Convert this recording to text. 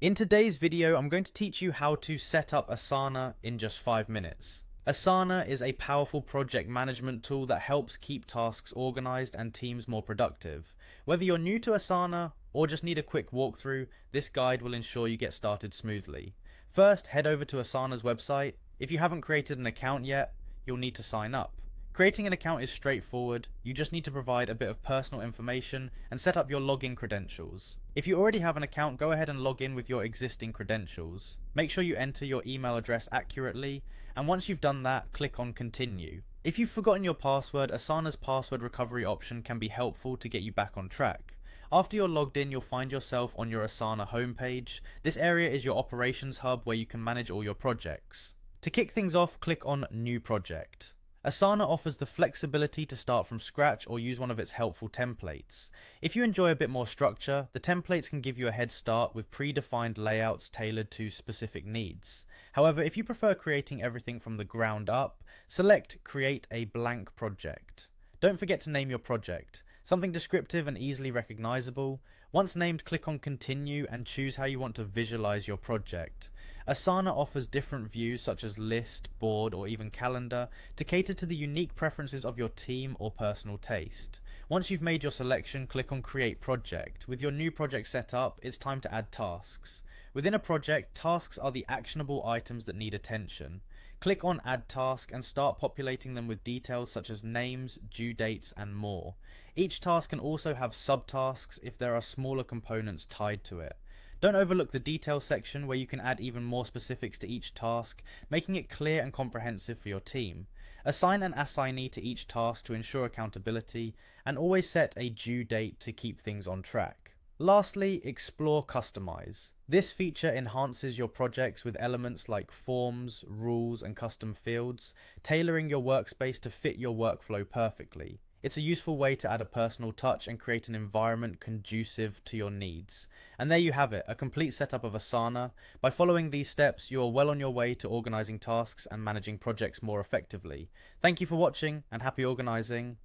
In today's video, I'm going to teach you how to set up Asana in just 5 minutes. Asana is a powerful project management tool that helps keep tasks organized and teams more productive. Whether you're new to Asana or just need a quick walkthrough, this guide will ensure you get started smoothly. First, head over to Asana's website. If you haven't created an account yet, you'll need to sign up. Creating an account is straightforward. You just need to provide a bit of personal information and set up your login credentials. If you already have an account, go ahead and log in with your existing credentials. Make sure you enter your email address accurately, and once you've done that, click on Continue. If you've forgotten your password, Asana's password recovery option can be helpful to get you back on track. After you're logged in, you'll find yourself on your Asana homepage. This area is your operations hub where you can manage all your projects. To kick things off, click on New Project. Asana offers the flexibility to start from scratch or use one of its helpful templates. If you enjoy a bit more structure, the templates can give you a head start with predefined layouts tailored to specific needs. However, if you prefer creating everything from the ground up, select Create a Blank Project. Don't forget to name your project, something descriptive and easily recognizable. Once named, click on Continue and choose how you want to visualize your project. Asana offers different views such as list, board, or even calendar to cater to the unique preferences of your team or personal taste. Once you've made your selection, click on Create Project. With your new project set up, it's time to add tasks. Within a project, tasks are the actionable items that need attention. Click on Add Task and start populating them with details such as names, due dates, and more. Each task can also have subtasks if there are smaller components tied to it. Don't overlook the detail section where you can add even more specifics to each task, making it clear and comprehensive for your team. Assign an assignee to each task to ensure accountability, and always set a due date to keep things on track. Lastly, explore Customize. This feature enhances your projects with elements like forms, rules, and custom fields, tailoring your workspace to fit your workflow perfectly. It's a useful way to add a personal touch and create an environment conducive to your needs. And there you have it, a complete setup of Asana. By following these steps, you are well on your way to organizing tasks and managing projects more effectively. Thank you for watching and happy organizing.